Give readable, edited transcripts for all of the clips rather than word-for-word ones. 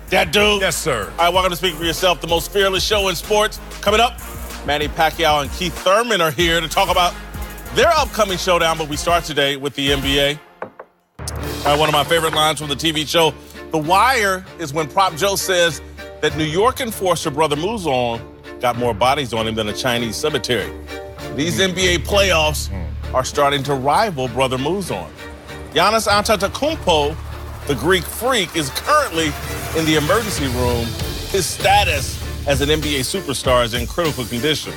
That dude? Yes, sir. All right, welcome to Speak For Yourself, the most fearless show in sports. Coming up, Manny Pacquiao and Keith Thurman are here to talk about their upcoming showdown, but we start today with the NBA. One of my favorite lines from the TV show, The Wire, is when Prop Joe says that New York enforcer Brother Mouzon got more bodies on him than a Chinese cemetery. These NBA playoffs are starting to rival Brother Mouzon. Giannis Antetokounmpo, the Greek freak, is currently in the emergency room. His status as an NBA superstar is in critical condition.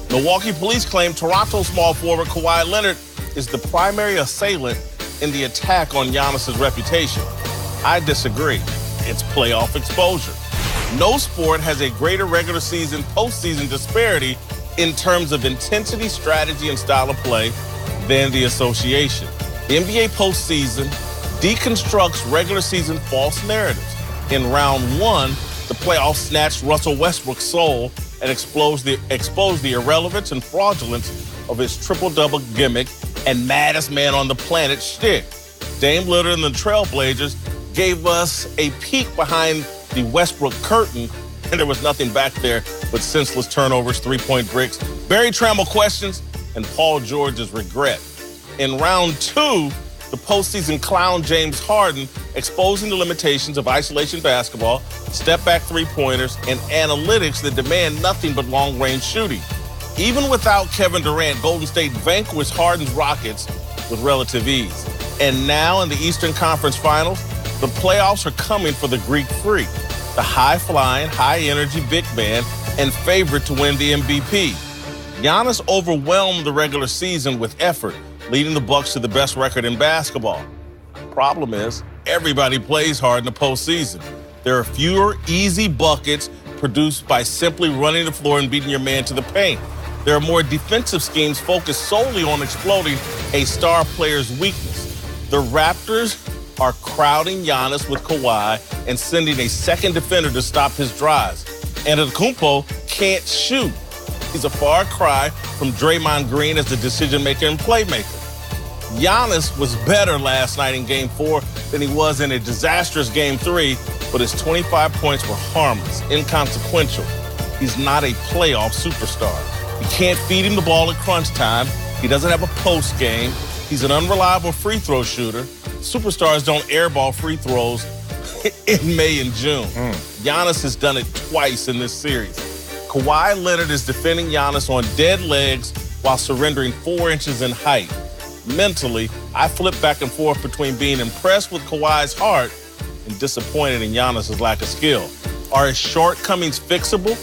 Milwaukee police claim Toronto small forward Kawhi Leonard is the primary assailant in the attack on Giannis's reputation. I disagree. It's playoff exposure. No sport has a greater regular season, postseason disparity in terms of intensity, strategy, and style of play than the association. The NBA postseason deconstructs regular season false narratives. In round one, the playoffs snatched Russell Westbrook's soul and exposed the irrelevance and fraudulence of his triple-double gimmick and maddest man on the planet shtick. Dame Lillard and the Trailblazers gave us a peek behind the Westbrook curtain, and there was nothing back there but senseless turnovers, three-point bricks, Barry Trammell questions, and Paul George's regret. In round two, the postseason clown James Harden, exposing the limitations of isolation basketball, step-back three-pointers, and analytics that demand nothing but long-range shooting. Even without Kevin Durant, Golden State vanquished Harden's Rockets with relative ease. And now in the Eastern Conference Finals, the playoffs are coming for the Greek freak, the high-flying, high-energy big man and favorite to win the MVP. Giannis overwhelmed the regular season with effort, leading the Bucks to the best record in basketball. Problem is, everybody plays hard in the postseason. There are fewer easy buckets produced by simply running the floor and beating your man to the paint. There are more defensive schemes focused solely on exploiting a star player's weakness. The Raptors are crowding Giannis with Kawhi and sending a second defender to stop his drives. Antetokounmpo can't shoot. He's a far cry from Draymond Green as the decision-maker and playmaker. Giannis was better last night in Game 4 than he was in a disastrous Game 3, but his 25 points were harmless, inconsequential. He's not a playoff superstar. You can't feed him the ball at crunch time. He doesn't have a post game. He's an unreliable free throw shooter. Superstars don't airball free throws in May and June. Giannis has done it twice in this series. Kawhi Leonard is defending Giannis on dead legs while surrendering 4 inches in height. Mentally, I flip back and forth between being impressed with Kawhi's heart and disappointed in Giannis' lack of skill. Are his shortcomings fixable?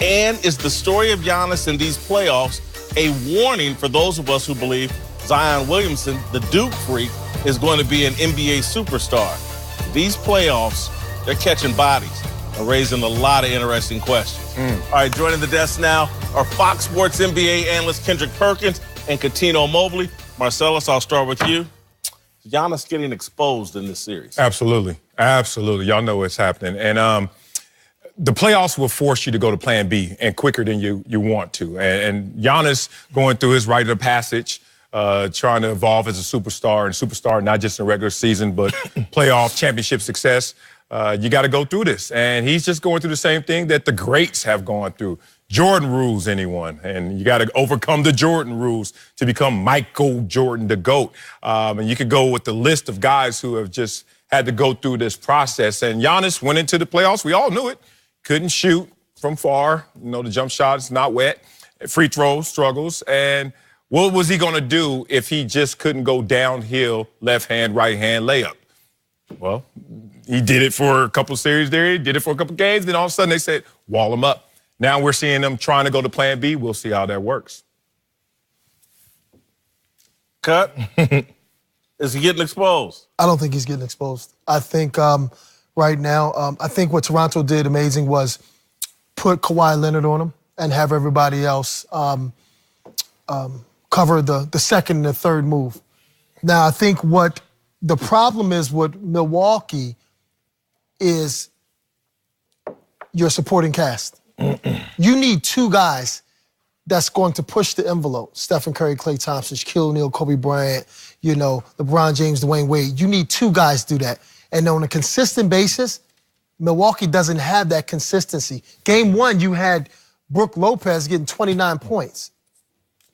And is the story of Giannis in these playoffs a warning for those of us who believe Zion Williamson, the Duke freak, is going to be an NBA superstar? These playoffs, they're catching bodies and raising a lot of interesting questions. All right, joining the desk now are Fox Sports NBA analyst Kendrick Perkins and Katino Mobley. Marcellus, I'll start with you. Giannis getting exposed in this series. Absolutely. Absolutely. Y'all know what's happening. And the playoffs will force you to go to plan B and quicker than you want to. And Giannis going through his rite of passage, trying to evolve as a superstar not just in regular season, but playoff championship success. You got to go through this. And he's just going through the same thing that the greats have gone through. Jordan rules anyone, and you got to overcome the Jordan rules to become Michael Jordan, the GOAT. And you could go with the list of guys who have just had to go through this process. And Giannis went into the playoffs. We all knew it. Couldn't shoot from far. You know, the jump shot is not wet. Free throw struggles. And what was he going to do if he just couldn't go downhill, left hand, right hand layup? Well, he did it for a couple series there. He did it for a couple games. Then all of a sudden they said, wall him up. Now we're seeing them trying to go to plan B. We'll see how that works. Cut. Is he getting exposed? I don't think he's getting exposed. I think right now, I think what Toronto did amazing was put Kawhi Leonard on him and have everybody else cover the second and the third move. Now, I think what the problem is with Milwaukee is your supporting cast. You need two guys that's going to push the envelope. Stephen Curry, Klay Thompson, Shaquille O'Neal, Kobe Bryant, you know, LeBron James, Dwayne Wade. You need two guys to do that. And on a consistent basis, Milwaukee doesn't have that consistency. Game 1, you had Brook Lopez getting 29 points.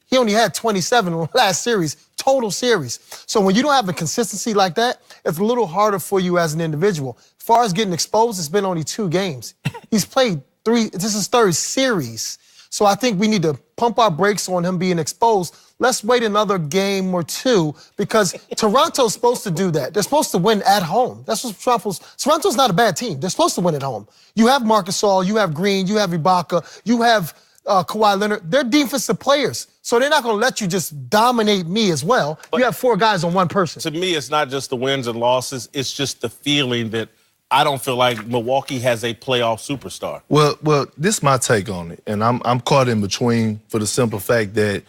He only had 27 in the last series, total series. So when you don't have a consistency like that, it's a little harder for you as an individual. As far as getting exposed, it's been only 2 games. He's played 3, this is his 3rd series. So I think we need to pump our brakes on him being exposed. Let's wait another game or 2 because Toronto's supposed to do that. They're supposed to win at home. That's what Toronto's not a bad team. They're supposed to win at home. You have Marcus Gasol, you have Green, you have Ibaka, you have Kawhi Leonard. They're defensive players. So they're not going to let you just dominate me as well. But you have 4 guys on 1 person. To me, it's not just the wins and losses. It's just the feeling that I don't feel like Milwaukee has a playoff superstar. Well, this is my take on it, and I'm caught in between for the simple fact that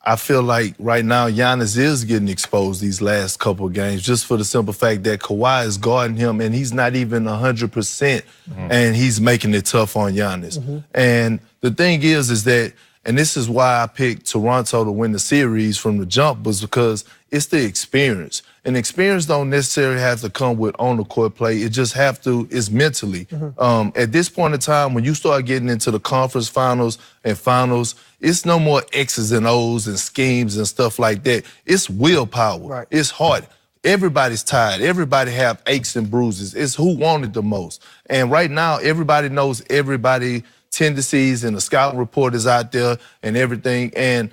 I feel like right now Giannis is getting exposed these last couple of games just for the simple fact that Kawhi is guarding him and he's not even 100% and he's making it tough on Giannis. And the thing is that, and this is why I picked Toronto to win the series from the jump, was because it's the experience. And experience don't necessarily have to come with on-the-court play. It just have to, it's mentally. At this point in time, when you start getting into the conference finals and finals, it's no more X's and O's and schemes and stuff like that. It's willpower. Right. It's hard. Everybody's tired. Everybody have aches and bruises. It's who wanted the most. And right now, everybody knows everybody tendencies and the scout report is out there and everything. And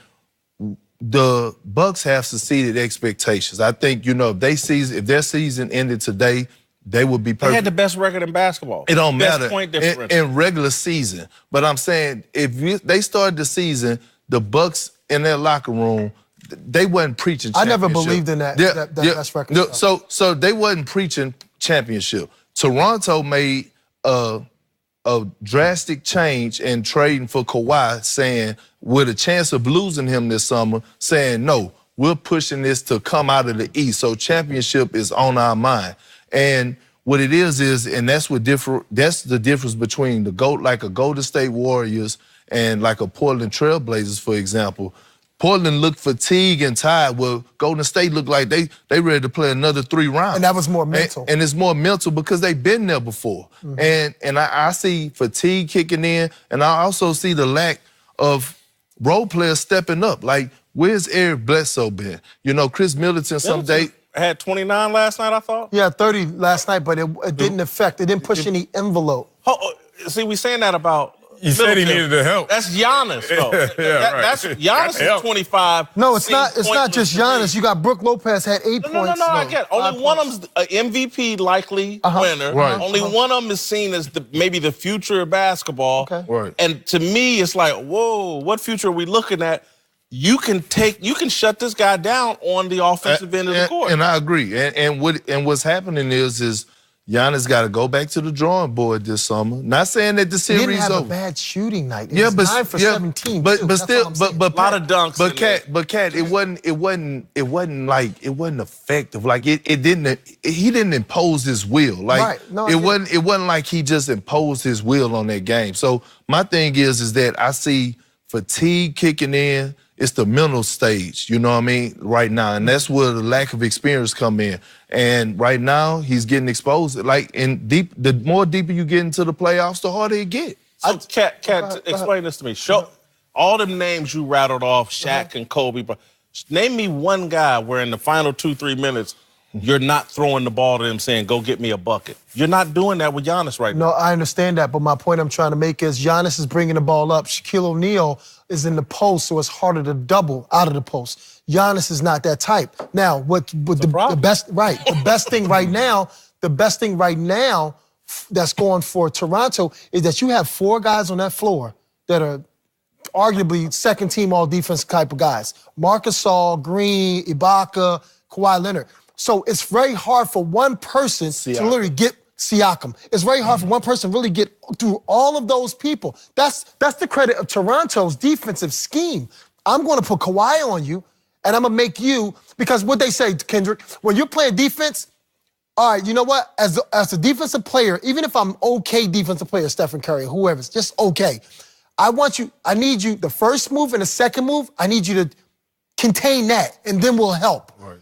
the Bucks have succeeded expectations. I think, if their season ended today, they would be perfect. They had the best record in basketball. It don't matter. Best point difference. In regular season. But I'm saying, they started the season, the Bucks in their locker room, they wasn't preaching championship. I never believed in that best record. So they wasn't preaching championship. Toronto made a drastic change in trading for Kawhi, saying, with a chance of losing him this summer, saying, no, we're pushing this to come out of the East, so championship is on our mind. And what it is, and that's the difference between like a Golden State Warriors and like a Portland Trailblazers, for example. Portland looked fatigued and tired. Well, Golden State looked like they ready to play another 3 rounds. And that was more mental. And it's more mental because they've been there before. And I see fatigue kicking in, and I also see the lack of role players stepping up. Like, where's Eric Bledsoe been? Chris Middleton someday had 29 last night, I thought. Yeah, 30 last night, but it didn't it didn't push any envelope. See, we saying that about You said he needed the help. That's Giannis, though. That's Giannis is 25. No, it's not just Giannis. You got Brook Lopez had 8 points. No, I get it. Only one of them's an MVP likely winner. Right. Only one of them is seen as maybe the future of basketball. Okay. Right. And to me, it's like, whoa, what future are we looking at? You can shut this guy down on the offensive end of the court. And I agree. And what's happening is Giannis got to go back to the drawing board this summer. Not saying that the series He didn't have over. A bad shooting night. Yeah, but 9 for 17. But too. still, but a lot of dunks. But Cat, it wasn't effective. Like he didn't impose his will. Like right. No, it wasn't like he just imposed his will on that game. So my thing is that I see fatigue kicking in. It's the mental stage, you know what I mean, right now. And that's where the lack of experience come in. And right now, he's getting exposed. Like, the more deeper you get into the playoffs, the harder it gets. So, Cat, explain this to me. Show all them names you rattled off, Shaq and Kobe. But name me one guy where in the final 2-3 minutes, you're not throwing the ball to him saying, go get me a bucket. You're not doing that with Giannis right now. No, I understand that, but my point I'm trying to make is Giannis is bringing the ball up. Shaquille O'Neal is in the post, so it's harder to double out of the post. Giannis is not that type. Now, the best thing right now that's going for Toronto is that you have 4 guys on that floor that are arguably second-team all-defense type of guys. Marcus Gasol, Green, Ibaka, Kawhi Leonard. So it's very hard for one person to literally get Siakam. It's very hard for one person to really get through all of those people. That's the credit of Toronto's defensive scheme. I'm going to put Kawhi on you, and I'm going to make you, because what they say, Kendrick, when you're playing defense, all right, you know what? As a defensive player, even if I'm okay defensive player, Stephen Curry, whoever's just okay, I need you, the first move and the second move, I need you to contain that, and then we'll help. Right.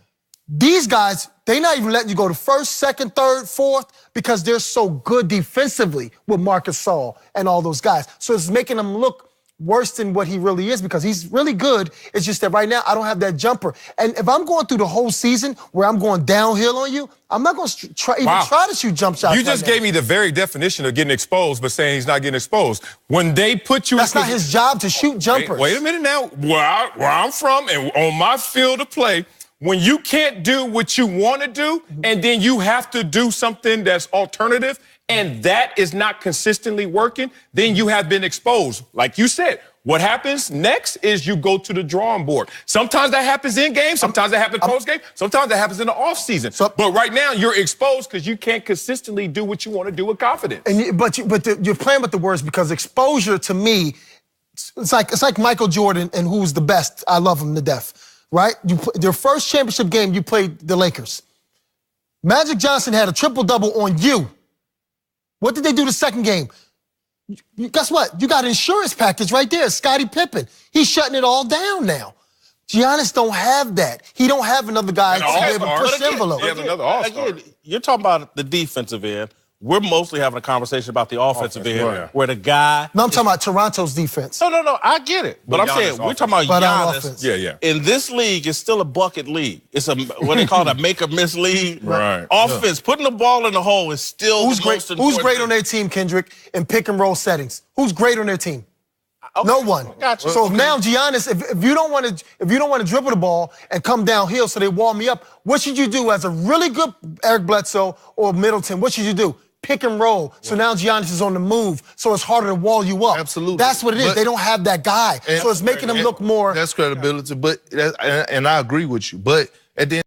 These guys, They're not even letting you go to first, second, third, fourth because they're so good defensively with Marc Gasol and all those guys. So it's making them look worse than what he really is because he's really good. It's just that right now I don't have that jumper. And if I'm going through the whole season where I'm going downhill on you, I'm not going to even try to shoot jump shots. You just gave me the very definition of getting exposed, but saying he's not getting exposed. When they put you That's not his job to shoot jumpers. Wait a minute now. Where I'm from and on my field of play, when you can't do what you want to do and then you have to do something that's alternative and that is not consistently working, then you have been exposed. Like you said, what happens next is you go to the drawing board. Sometimes that happens in game, sometimes that happens post game, sometimes that happens in the off season. But right now you're exposed because you can't consistently do what you want to do with confidence. But you're playing with the words because exposure to me, it's like Michael Jordan and who's the best. I love him to death. Right? Your first championship game, you played the Lakers. Magic Johnson had a triple-double on you. What did they do the second game? Guess what? You got an insurance package right there, Scottie Pippen. He's shutting it all down now. Giannis don't have that. He don't have another guy to be able to push the envelope. He has another all-star. Again, you're talking about the defensive end. We're mostly having a conversation about the offensive end, where the guy... No, I'm talking about Toronto's defense. No, I get it. But I'm saying, we're talking about Giannis. Yeah. In this league, it's still a bucket league. It's what they call a make-or-miss league. Right. Offense, putting the ball in the hole is still Who's the great? most important Who's great thing. on their team, Kendrick, in pick-and-roll settings? Who's great on their team? Okay. No one. Gotcha. So if now Giannis, if you don't want to dribble the ball and come downhill so they wall me up, what should you do as a really good Eric Bledsoe or Middleton? What should you do? Pick and roll. So now Giannis is on the move, so it's harder to wall you up. Absolutely. That's what it is. But they don't have that guy. So it's making them look more... That's credibility, and I agree with you. But at the end